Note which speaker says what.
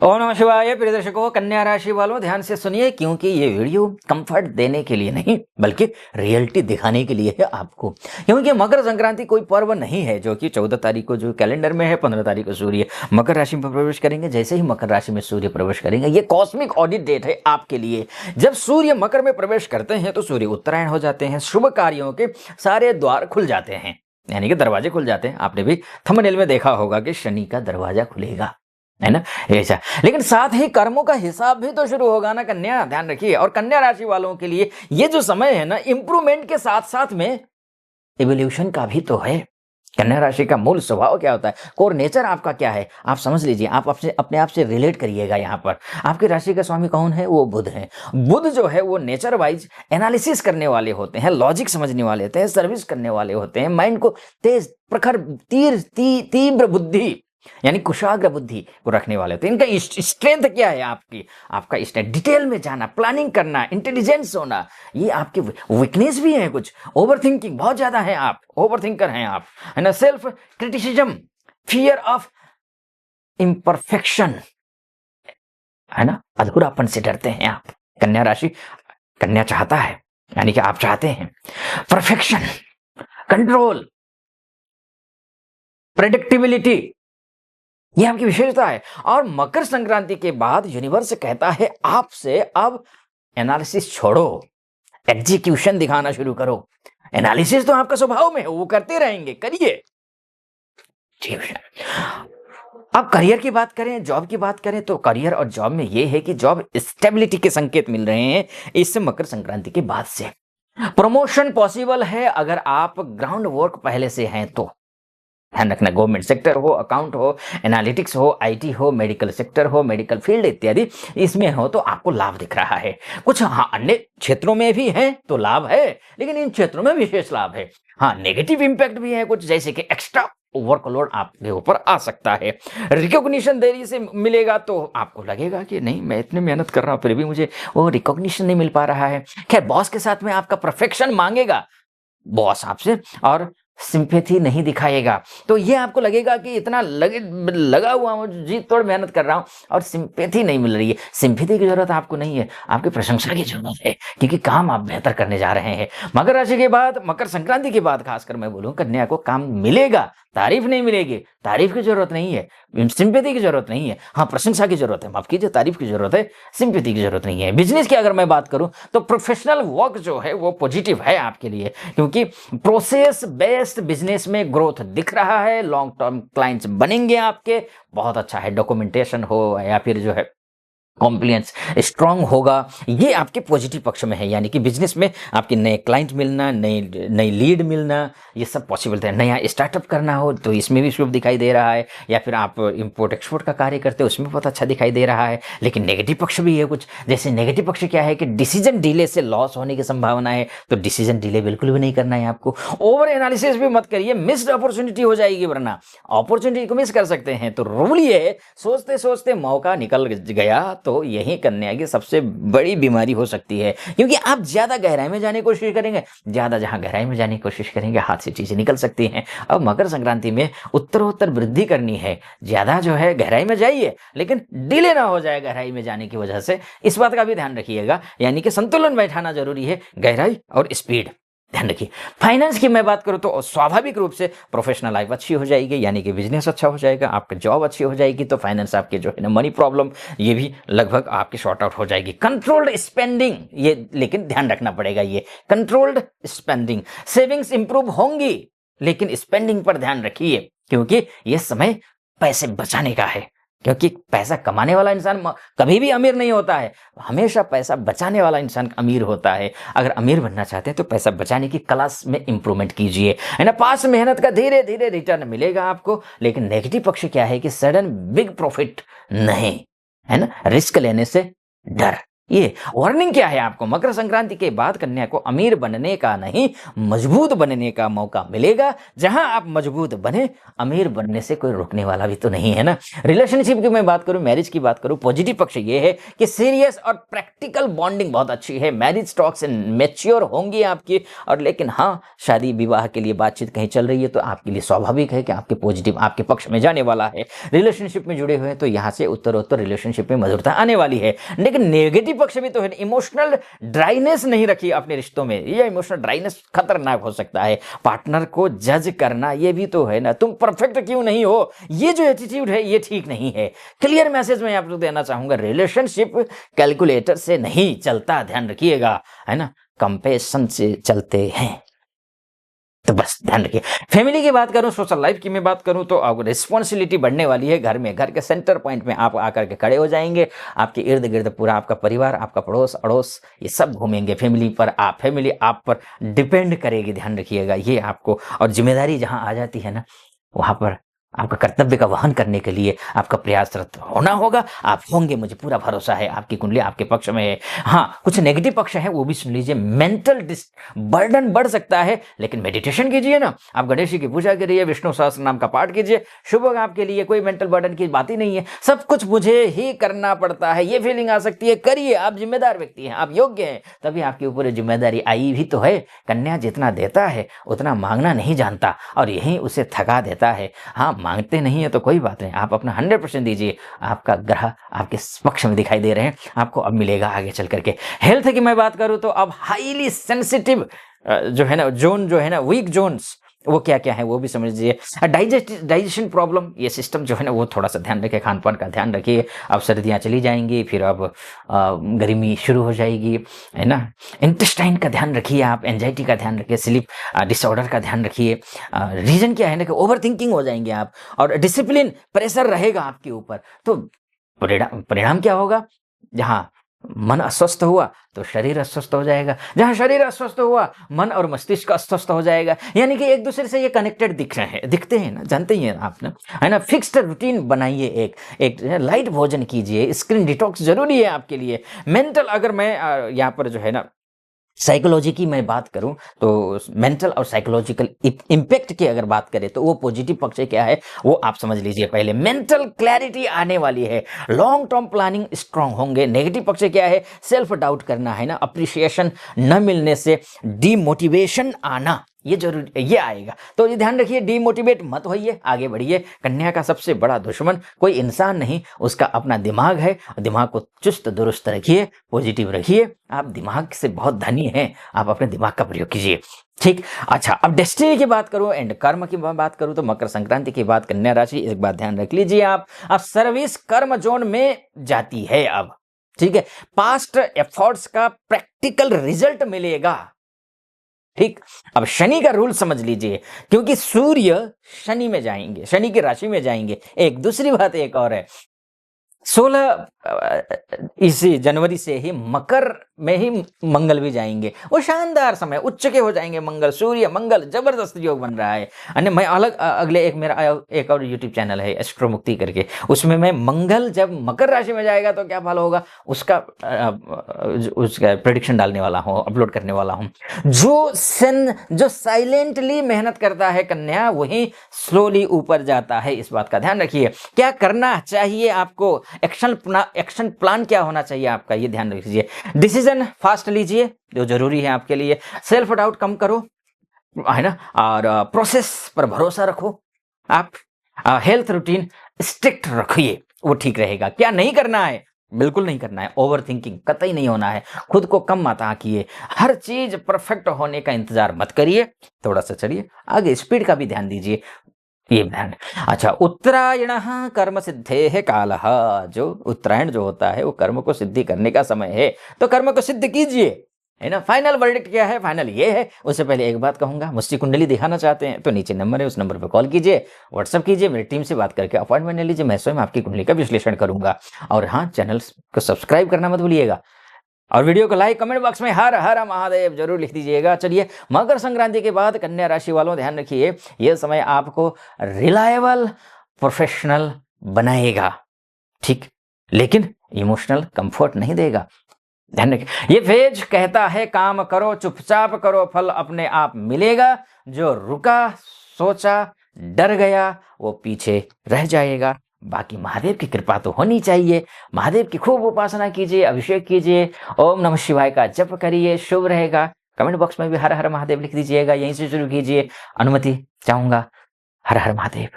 Speaker 1: ओम नमः शिवाय। प्रिय दर्शकों, कन्या राशि वालों ध्यान से सुनिए, क्योंकि ये वीडियो कंफर्ट देने के लिए नहीं बल्कि रियलिटी दिखाने के लिए है आपको। क्योंकि मकर संक्रांति कोई पर्व नहीं है जो कि 14 तारीख को जो कैलेंडर में है, 15 तारीख को सूर्य मकर राशि में प्रवेश करेंगे। जैसे ही मकर राशि में सूर्य प्रवेश करेंगे, ये कॉस्मिक ऑडिट डेट है आपके लिए। जब सूर्य मकर में प्रवेश करते हैं तो सूर्य उत्तरायण हो जाते हैं, शुभ कार्यों के सारे द्वार खुल जाते हैं, यानी कि दरवाजे खुल जाते हैं। आपने भी थंबनेल में देखा होगा कि शनि का दरवाजा खुलेगा, है ना, ऐसा। लेकिन साथ ही कर्मों का हिसाब भी तो शुरू होगा ना कन्या, ध्यान रखिए। और कन्या राशि वालों के लिए ये जो समय है ना, इंप्रूवमेंट के साथ साथ में इवोल्यूशन का भी तो है। कन्या राशि का मूल स्वभाव क्या होता है, कोर नेचर आपका क्या है, आप समझ लीजिए। आप अपने आप से रिलेट करिएगा। यहाँ पर आपकी राशि का स्वामी कौन है? वो बुध है। बुध जो है वो नेचर वाइज एनालिसिस करने वाले होते हैं, लॉजिक समझने वाले होते हैं, सर्विस करने वाले होते हैं, माइंड को तेज प्रखर तीव्र बुद्धि यानी कुशाग्र बुद्धि को रखने वाले होते हैं। इनका स्ट्रेंथ क्या है? आपका स्ट्रेंथ डिटेल में जाना, प्लानिंग करना, इंटेलिजेंस होना, ये आपकी वीकनेस भी है। कुछ ओवर थिंकिंग बहुत ज्यादा है, आप ओवर थिंकर हैं आप, है ना। Self criticism, fear of imperfection, है ना, अधूरापन से डरते हैं आप। कन्या राशि, कन्या चाहता है, यानी कि आप चाहते हैं परफेक्शन, कंट्रोल, प्रेडिक्टिबिलिटी, ये आपकी विशेषता है। और मकर संक्रांति के बाद यूनिवर्स कहता है आपसे, अब एनालिसिस छोड़ो, एग्जीक्यूशन दिखाना शुरू करो। एनालिसिस तो आपका स्वभाव में है, वो करते रहेंगे, करिए। ठीक है। अब करियर की बात करें, जॉब की बात करें, तो करियर और जॉब में ये है कि जॉब स्टेबिलिटी के संकेत मिल रहे हैं इस मकर संक्रांति के बाद से। प्रमोशन पॉसिबल है अगर आप ग्राउंड वर्क पहले से हैं तो। ध्यान रखना, गवर्नमेंट सेक्टर हो, अकाउंट हो, एनालिटिक्स हो, आईटी हो, मेडिकल सेक्टर हो, मेडिकल फील्ड इत्यादि, इसमें हो तो आपको लाभ दिख रहा है। कुछ हाँ अन्य क्षेत्रों में भी है तो लाभ है, लेकिन इन क्षेत्रों में विशेष लाभ है। हाँ, नेगेटिव इंपैक्ट भी है कुछ, जैसे कि एक्स्ट्रा वर्कलोड आपके ऊपर आ सकता है। रिकॉग्निशन देरी से मिलेगा तो आपको लगेगा कि नहीं, मैं इतनी मेहनत कर रहा हूं फिर भी मुझे वो रिकॉग्निशन नहीं मिल पा रहा है। खैर, बॉस के साथ में आपका परफेक्शन मांगेगा बॉस आपसे, और सिंपैथी नहीं दिखाएगा, तो ये आपको लगेगा कि इतना लगा हुआ हूं, जी तोड़ मेहनत कर रहा हूं और सिंपैथी नहीं मिल रही है। सिंपैथी की जरूरत आपको नहीं है, आपकी प्रशंसा की जरूरत है, क्योंकि काम आप बेहतर करने जा रहे हैं। मकर राशि के बाद, मकर संक्रांति के बाद खासकर मैं बोलूं, कन्या को काम मिलेगा, तारीफ नहीं मिलेगी। तारीफ की जरूरत नहीं है, सिंपैथी की जरूरत नहीं है। हाँ, प्रशंसा की जरूरत है, माफ कीजिए, तारीफ की जरूरत है, सिंपैथी की जरूरत नहीं है। बिजनेस की अगर मैं बात करूं तो प्रोफेशनल वर्क जो है वो पॉजिटिव है आपके लिए, क्योंकि प्रोसेस बेस्ड बिजनेस में ग्रोथ दिख रहा है। लॉन्ग टर्म क्लाइंट्स बनेंगे आपके, बहुत अच्छा है। डॉक्यूमेंटेशन हो या फिर जो है कॉम्प्लियंस स्ट्रांग होगा, ये आपके पॉजिटिव पक्ष में है। यानी कि बिजनेस में आपके नए क्लाइंट मिलना, नई लीड मिलना, ये सब पॉसिबल है। नया स्टार्टअप करना हो तो इसमें भी शुभ दिखाई दे रहा है, या फिर आप इंपोर्ट एक्सपोर्ट का कार्य करते हो उसमें बहुत अच्छा दिखाई दे रहा है। लेकिन नेगेटिव पक्ष भी है कुछ, जैसे नेगेटिव पक्ष क्या है कि डिसीजन डिले से लॉस होने की संभावना है, तो डिसीजन डिले बिल्कुल भी नहीं करना है आपको। ओवर एनालिसिस भी मत करिए, मिस्ड अपॉर्चुनिटी हो जाएगी, वरना अपॉर्चुनिटी को मिस कर सकते हैं। तो रूल ये है, सोचते सोचते मौका निकल गया तो यही कन्या की सबसे बड़ी बीमारी हो सकती है, क्योंकि आप ज्यादा गहराई में जाने की कोशिश करेंगे, ज्यादा जहां गहराई में जाने की कोशिश करेंगे हाथ से चीजें निकल सकती हैं। अब मकर संक्रांति में उत्तरोत्तर वृद्धि करनी है, ज्यादा जो है गहराई में जाइए, लेकिन डिले ना हो जाए गहराई में जाने की वजह से, इस बात का भी ध्यान रखिएगा। यानी कि संतुलन बैठाना जरूरी है, गहराई और स्पीड, ध्यान रखिए। फाइनेंस की मैं बात करूं तो स्वाभाविक रूप से प्रोफेशनल लाइफ अच्छी हो जाएगी, यानी कि बिजनेस अच्छा हो जाएगा, आपकी जॉब अच्छी हो जाएगी, तो फाइनेंस आपके जो है ना मनी प्रॉब्लम, ये भी लगभग आपकी शॉर्ट आउट हो जाएगी। कंट्रोल्ड स्पेंडिंग, ये लेकिन ध्यान रखना पड़ेगा, ये कंट्रोल्ड स्पेंडिंग, सेविंग्स इंप्रूव होंगी, लेकिन स्पेंडिंग पर ध्यान रखिए, क्योंकि ये समय पैसे बचाने का है। क्योंकि पैसा कमाने वाला इंसान कभी भी अमीर नहीं होता है, हमेशा पैसा बचाने वाला इंसान अमीर होता है। अगर अमीर बनना चाहते हैं तो पैसा बचाने की क्लास में इंप्रूवमेंट कीजिए, है ना। पास मेहनत का धीरे धीरे रिटर्न मिलेगा आपको, लेकिन नेगेटिव पक्ष क्या है कि सडन बिग प्रॉफिट नहीं, है ना, रिस्क लेने से डर, ये वार्निंग क्या है आपको, मकर संक्रांति के बाद कन्या को अमीर बनने का नहीं मजबूत बनने का मौका मिलेगा। जहां आप मजबूत बने, अमीर बनने से कोई रोकने वाला भी तो नहीं है ना। रिलेशनशिप की मैं बात करूं, मैरिज की बात करूं, पॉजिटिव पक्ष ये है कि सीरियस और प्रैक्टिकल बॉन्डिंग बहुत अच्छी है। मैरिज टॉक्स मैच्योर होंगी आपकी। और लेकिन हाँ, शादी विवाह के लिए बातचीत कहीं चल रही है तो आपके लिए स्वाभाविक है कि आपके पॉजिटिव आपके पक्ष में जाने वाला है। रिलेशनशिप में जुड़े हुए हैं तो यहाँ से उत्तरोत्तर रिलेशनशिप में मधुरता आने वाली है। लेकिन नेगेटिव पक्ष भी तो है, इमोशनल ड्राइनेस नहीं रखी अपने रिश्तों में। ये इमोशनल ड्राइनेस खतरनाक हो सकता है। पार्टनर को जज करना ये भी तो है ना, तुम परफेक्ट क्यों नहीं हो, ये जो एटीट्यूड है ये ठीक नहीं है। क्लियर मैसेज मैं आपको देना चाहूंगा, रिलेशनशिप कैलकुलेटर से नहीं चलता, ध्यान रखिएगा, है ना, कंपेशन से चलते हैं। तो बस ध्यान रखिए। फैमिली की बात करूं, सोशल लाइफ की मैं बात करूं तो आपको रिस्पॉन्सिबिलिटी बढ़ने वाली है घर में। घर के सेंटर पॉइंट में आप आकर के खड़े हो जाएंगे। आपके इर्द गिर्द पूरा आपका परिवार, आपका पड़ोस अड़ोस, ये सब घूमेंगे फैमिली पर। फैमिली आप पर डिपेंड करेगी, ध्यान रखिएगा ये आपको। और जिम्मेदारी जहां आ जाती है ना, वहां पर आपका कर्तव्य का वहन करने के लिए आपका प्रयासरत होना होगा। आप होंगे, मुझे पूरा भरोसा है, आपकी कुंडली आपके पक्ष में है। हाँ, कुछ नेगेटिव पक्ष है वो भी सुन लीजिए। मेंटल बर्डन बढ़ सकता है, लेकिन मेडिटेशन कीजिए ना, आप गणेश जी की पूजा करिए, विष्णु सहस्त्र नाम का पाठ कीजिए, शुभ होगा आपके लिए। कोई मेंटल बर्डन की बात ही नहीं है। सब कुछ मुझे ही करना पड़ता है, ये फीलिंग आ सकती है, करिए, आप जिम्मेदार व्यक्ति हैं, आप योग्य हैं, तभी आपके ऊपर जिम्मेदारी आई भी तो है। कन्या जितना देता है उतना मांगना नहीं जानता, और यही उसे थका देता है। हाँ, मांगते नहीं है तो कोई बात नहीं, आप अपना 100% दीजिए। आपका ग्रह आपके पक्ष में दिखाई दे रहे हैं, आपको अब मिलेगा आगे चल करके। हेल्थ की मैं बात करूं तो अब हाईली सेंसिटिव जो है ना जोन, जो है ना वीक जोन्स, वो क्या क्या है वो भी समझ लीजिए। डाइजेशन प्रॉब्लम, ये सिस्टम जो है ना वो थोड़ा सा ध्यान रखिए, खान पान का ध्यान रखिए। अब सर्दियाँ चली जाएंगी, फिर अब गर्मी शुरू हो जाएगी, है ना। इंटेस्टाइन का ध्यान रखिए, आप एंजाइटी का ध्यान रखिए, स्लीप डिसऑर्डर का ध्यान रखिए। रीजन क्या है ना कि ओवर थिंकिंग हो जाएंगे आप, और डिसिप्लिन प्रेशर रहेगा आपके ऊपर। तो परिणाम क्या होगा, जहाँ मन अस्वस्थ हुआ तो शरीर अस्वस्थ हो जाएगा, जहां शरीर अस्वस्थ हुआ मन और मस्तिष्क अस्वस्थ हो जाएगा। यानी कि एक दूसरे से ये कनेक्टेड दिखते हैं ना, जानते ही हैं आप ना, है ना। फिक्स्ड रूटीन बनाइए, एक लाइट भोजन कीजिए, स्क्रीन डिटॉक्स जरूरी है आपके लिए। मेंटल, अगर मैं यहाँ पर जो है ना साइकोलॉजी की मैं बात करूं तो मेंटल और साइकोलॉजिकल इम्पैक्ट की अगर बात करें तो वो पॉजिटिव पक्ष क्या है वो आप समझ लीजिए। पहले मेंटल क्लैरिटी आने वाली है, लॉन्ग टर्म प्लानिंग स्ट्रांग होंगे। नेगेटिव पक्ष क्या है, सेल्फ डाउट करना, है ना, अप्रिसिएशन न मिलने से डिमोटिवेशन आना, ये जरूरी, ये आएगा। तो ये ध्यान रखिए, डिमोटिवेट मत होइए, आगे बढ़िए। कन्या का सबसे बड़ा दुश्मन कोई इंसान नहीं, उसका अपना दिमाग है। दिमाग को चुस्त दुरुस्त रखिए, पॉजिटिव रखिए। आप दिमाग से बहुत धनी हैं, आप अपने दिमाग का प्रयोग कीजिए, ठीक। अच्छा, अब डेस्टिनी की बात करूं एंड कर्म की बात करूं तो मकर संक्रांति के बाद कन्या राशि, एक बात ध्यान रख लीजिए, आप अब सर्विस कर्म जोन में जाती है अब, ठीक है। पास्ट एफर्ट्स का प्रैक्टिकल रिजल्ट मिलेगा, ठीक। अब शनि का रूल समझ लीजिए, क्योंकि सूर्य शनि में जाएंगे, शनि की राशि में जाएंगे। एक दूसरी बात एक और है, 16 इसी जनवरी से ही मकर में ही मंगल भी जाएंगे। वो शानदार समय, उच्च के हो जाएंगे मंगल, सूर्य मंगल, जबरदस्त योग बन रहा है। अन्य मैं अगले एक मेरा एक और यूट्यूब चैनल है एस्ट्रो मुक्ति करके, उसमें मैं मंगल जब मकर राशि में जाएगा तो क्या फल होगा उसका प्रेडिक्शन डालने वाला हूँ, अपलोड करने वाला हूँ। जो साइलेंटली मेहनत करता है कन्या, वही स्लोली ऊपर जाता है, इस बात का ध्यान रखिए। क्या करना चाहिए आपको, एक्शन प्लान क्या होना चाहिए आपका, ये ध्यान रखिए। डिसीजन फास्ट लीजिए, जो जरूरी है आपके लिए। सेल्फ डाउट कम करो, है ना, और प्रोसेस पर भरोसा रखो। आप हेल्थ रूटीन स्ट्रिक्ट रखिए, वो ठीक रहेगा। क्या नहीं करना है, बिल्कुल नहीं करना है, ओवर थिंकिंग कतई नहीं होना है। खुद को कम मत आंकिए, हर चीज परफेक्ट होने का इंतजार मत करिए, थोड़ा सा चलिए आगे, स्पीड का भी ध्यान दीजिए, ये ध्यान। अच्छा, उत्तरायण कर्म सिद्धे है काल, जो उत्तरायण जो होता है वो कर्म को सिद्धि करने का समय है, तो कर्म को सिद्ध कीजिए, है ना। फाइनल वर्डिक्ट क्या है, फाइनल ये है। उससे पहले एक बात कहूंगा, मुझसे कुंडली दिखाना चाहते हैं तो नीचे नंबर है, उस नंबर पर कॉल कीजिए, व्हाट्सअप कीजिए, मेरी टीम से बात करके अपॉइंटमेंट ले लीजिए, मैं स्वयं आपकी कुंडली का विश्लेषण करूंगा। और हाँ, चैनल को सब्सक्राइब करना मत भूलिएगा, और वीडियो को लाइक, कमेंट बॉक्स में हर हर महादेव जरूर लिख दीजिएगा। चलिए, मकर संक्रांति के बाद कन्या राशि वालों ध्यान रखिए, यह समय आपको रिलायबल प्रोफेशनल बनाएगा, ठीक, लेकिन इमोशनल कंफर्ट नहीं देगा। ध्यान रखिए, ये फेज कहता है काम करो, चुपचाप करो, फल अपने आप मिलेगा। जो रुका, सोचा, डर गया, वो पीछे रह जाएगा। बाकी महादेव की कृपा तो होनी चाहिए। महादेव की खूब उपासना कीजिए, अभिषेक कीजिए, ओम नमः शिवाय का जप करिए, शुभ रहेगा। कमेंट बॉक्स में भी हर हर महादेव लिख दीजिएगा, यहीं से शुरू कीजिए। अनुमति चाहूंगा। हर हर महादेव।